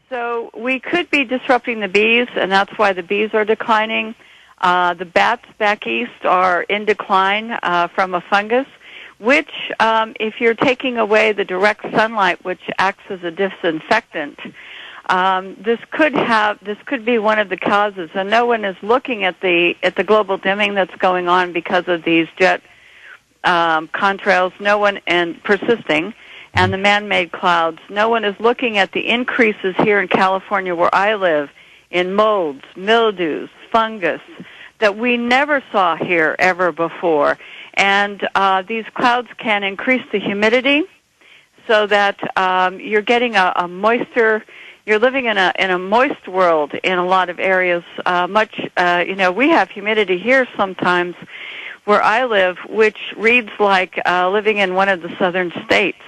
So we could be disrupting the bees, and that's why the bees are declining. The bats back east are in decline from a fungus, which, if you're taking away the direct sunlight, which acts as a disinfectant, this could be one of the causes. And no one is looking at the global dimming that's going on because of these jet contrails. No one and persisting. And the man-made clouds. No one is looking at the increases here in California where I live in molds, mildews, fungus that we never saw here ever before. And these clouds can increase the humidity so that you're getting a moisture. You're living in a moist world in a lot of areas. We have humidity here sometimes where I live, which reads like living in one of the southern states.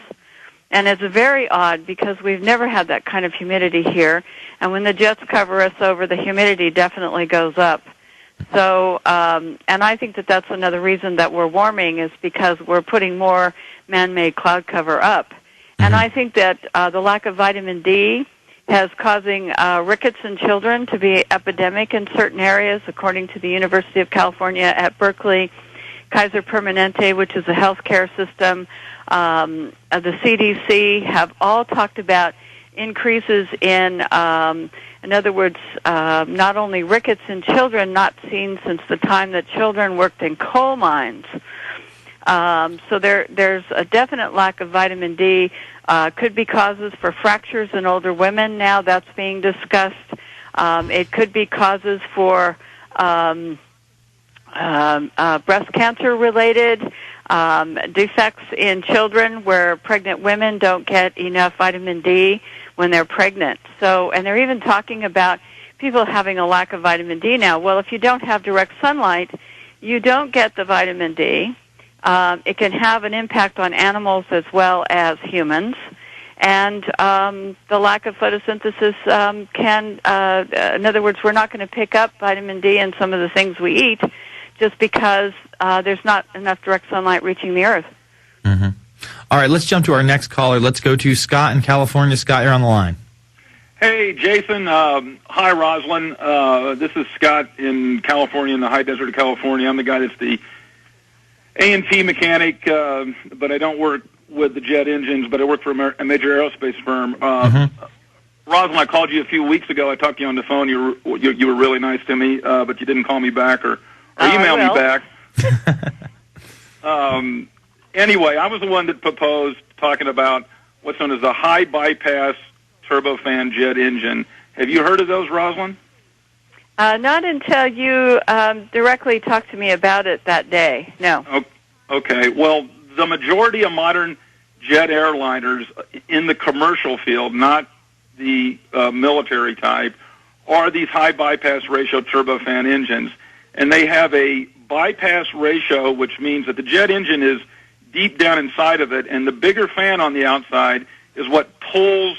And it's very odd because we've never had that kind of humidity here. And when the jets cover us over, the humidity definitely goes up. So, and I think that that's another reason that we're warming is because we're putting more man-made cloud cover up. And I think that the lack of vitamin D is causing rickets in children to be epidemic in certain areas, according to the University of California at Berkeley, Kaiser Permanente, which is a healthcare system, the CDC have all talked about increases in other words, not only rickets in children, not seen since the time that children worked in coal mines. So there's a definite lack of vitamin D. Could be causes for fractures in older women. Now that's being discussed. It could be causes for breast cancer related defects in children where pregnant women don't get enough vitamin D when they're pregnant. So, and they're even talking about people having a lack of vitamin D now. Well, if you don't have direct sunlight, you don't get the vitamin D. It can have an impact on animals as well as humans. And the lack of photosynthesis in other words, we're not going to pick up vitamin D in some of the things we eat just because there's not enough direct sunlight reaching the earth. All right, let's jump to our next caller. Let's go to Scott in California. Scott, you're on the line. Hey, Jason. Hi, Rosalind. This is Scott in California, in the high desert of California. I'm the guy that's the A&P mechanic, but I don't work with the jet engines, but I work for a major aerospace firm. Rosalind, I called you a few weeks ago. I talked to you on the phone. You were really nice to me, but you didn't call me back or email me back. Anyway, I was the one that proposed talking about what's known as a high bypass turbofan jet engine. Have you heard of those, Rosalind? Not until you directly talked to me about it that day. No. Okay. Well, the majority of modern jet airliners in the commercial field, not the military type, are these high bypass ratio turbofan engines. And they have a bypass ratio, which means that the jet engine is deep down inside of it, and the bigger fan on the outside is what pulls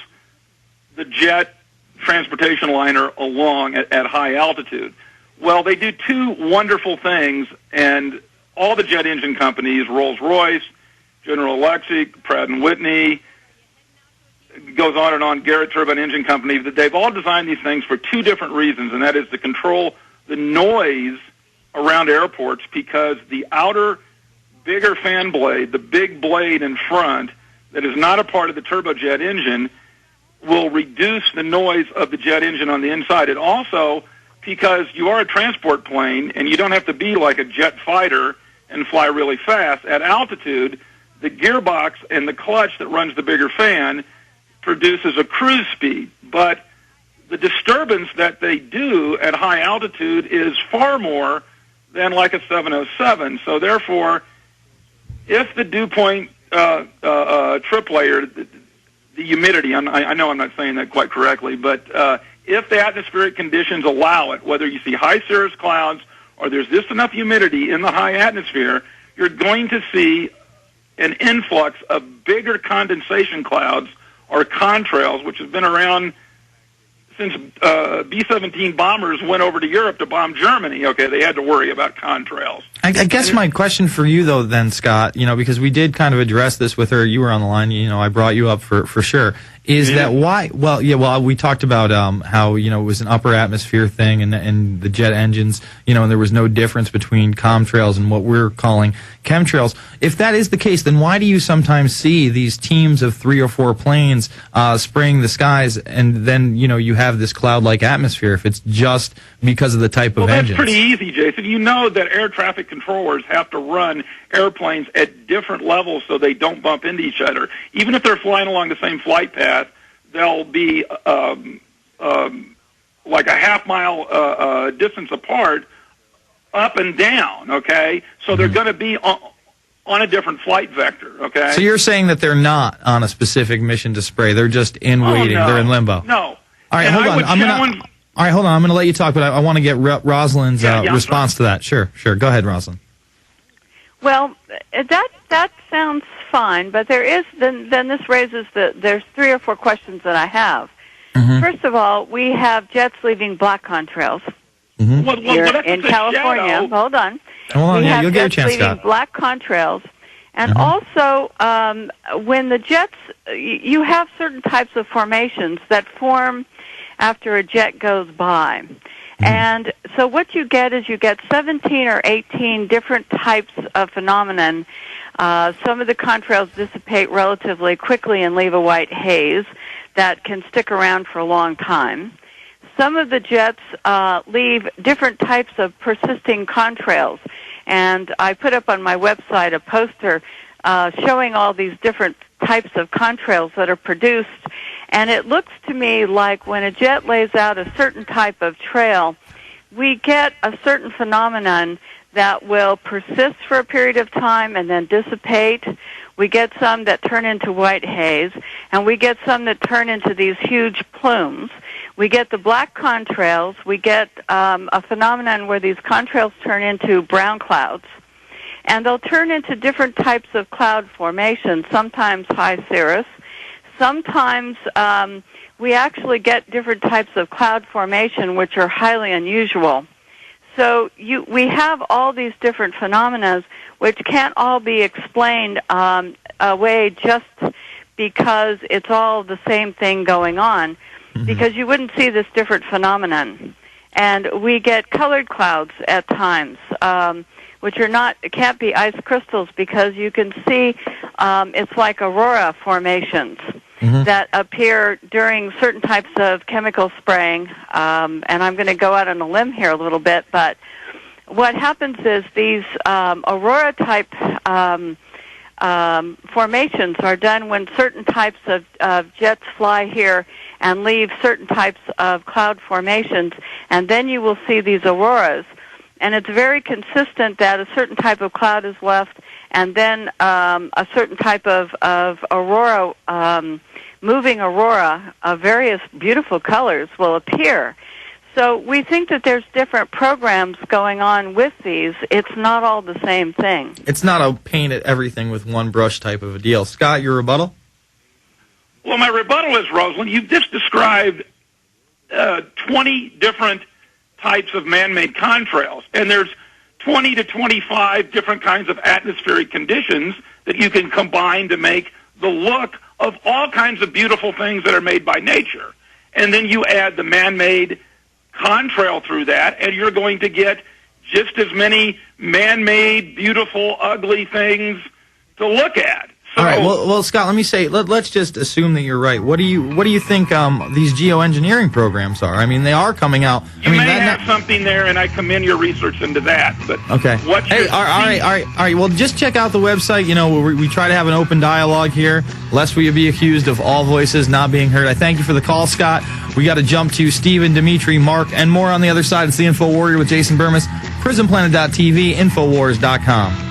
the jet transportation liner along at high altitude. Well, they do two wonderful things, and all the jet engine companies, Rolls-Royce, General Electric, Pratt & Whitney, goes on and on, Garrett Turbine Engine Company, that they've all designed these things for two different reasons, and that is to control the noise around airports, because the outer bigger fan blade, the big blade in front that is not a part of the turbojet engine, will reduce the noise of the jet engine on the inside. It also, because you are a transport plane and you don't have to be like a jet fighter and fly really fast, at altitude, the gearbox and the clutch that runs the bigger fan produces a cruise speed. But the disturbance that they do at high altitude is far more than like a 707. So therefore, if the dew point trip layer, the humidity, I know I'm not saying that quite correctly, but if the atmospheric conditions allow it, whether you see high cirrus clouds or there's just enough humidity in the high atmosphere, you're going to see an influx of bigger condensation clouds or contrails, which has been around since B-17 bombers went over to Europe to bomb Germany. Okay, they had to worry about contrails. I guess my question for you, though, then, Scott, because we did kind of address this with her. You were on the line. I brought you up for sure. Is that why? Well, we talked about how it was an upper atmosphere thing, and the jet engines, and there was no difference between contrails and what we're calling chemtrails. If that is the case, then why do you sometimes see these teams of 3 or 4 planes spraying the skies, and then you have this cloud-like atmosphere? If it's just because of the type of engines. Well, that's pretty easy, Jason. You know that air traffic controllers have to run airplanes at different levels so they don't bump into each other. Even if they're flying along the same flight path, they'll be like a half-mile distance apart, up and down, okay? So they're going to be on a different flight vector, okay? So you're saying that they're not on a specific mission to spray. They're just in waiting. No. They're in limbo. No. All right, hold on. All right, hold on. I'm going to let you talk, but I want to get Rosalind's response to that. Sure. Go ahead, Rosalind. Well, that sounds fine, but there is then this raises there's 3 or 4 questions that I have. First of all, we have jets leaving black contrails here in California. Hold on. We have you'll jets get a chance, leaving Scott. black contrails, and also when the jets, you have certain types of formations that form after a jet goes by. And so what you get is 17 or 18 different types of phenomenon. Some of the contrails dissipate relatively quickly and leave a white haze that can stick around for a long time. Some of the jets leave different types of persisting contrails. And I put up on my website a poster showing all these different types of contrails that are produced. And it looks to me like when a jet lays out a certain type of trail, we get a certain phenomenon that will persist for a period of time and then dissipate. We get some that turn into white haze, and we get some that turn into these huge plumes. We get the black contrails. We get a phenomenon where these contrails turn into brown clouds. And they'll turn into different types of cloud formations, sometimes high cirrus. Sometimes we actually get different types of cloud formation, which are highly unusual. So we have all these different phenomena, which can't all be explained away just because it's all the same thing going on, because you wouldn't see this different phenomenon. And we get colored clouds at times, which can't be ice crystals, because you can see it's like aurora formations that appear during certain types of chemical spraying. And I'm going to go out on a limb here a little bit, but what happens is these aurora-type formations are done when certain types of jets fly here and leave certain types of cloud formations, and then you will see these auroras. And it's very consistent that a certain type of cloud is left, and then a certain type of aurora, moving aurora of various beautiful colors will appear. So we think that there's different programs going on with these. It's not all the same thing. It's not a paint at everything with one brush type of a deal. Scott, your rebuttal? Well, my rebuttal is, Rosalind, you've just described 20 different types of man-made contrails, and there's 20 to 25 different kinds of atmospheric conditions that you can combine to make the look of all kinds of beautiful things that are made by nature. And then you add the man-made contrail through that, and you're going to get just as many man-made, beautiful, ugly things to look at. So, all right. Well, Scott, let me say, let's just assume that you're right. What do you think these geoengineering programs are? I mean, they are coming out. You may have something there, and I commend your research into that. But okay. All right. Well, just check out the website. You know, we try to have an open dialogue here, lest we be accused of all voices not being heard. I thank you for the call, Scott. We got to jump to Stephen, Dimitri, Mark, and more on the other side. It's the Info Warrior with Jason Bermas, PrisonPlanet.tv, Infowars.com.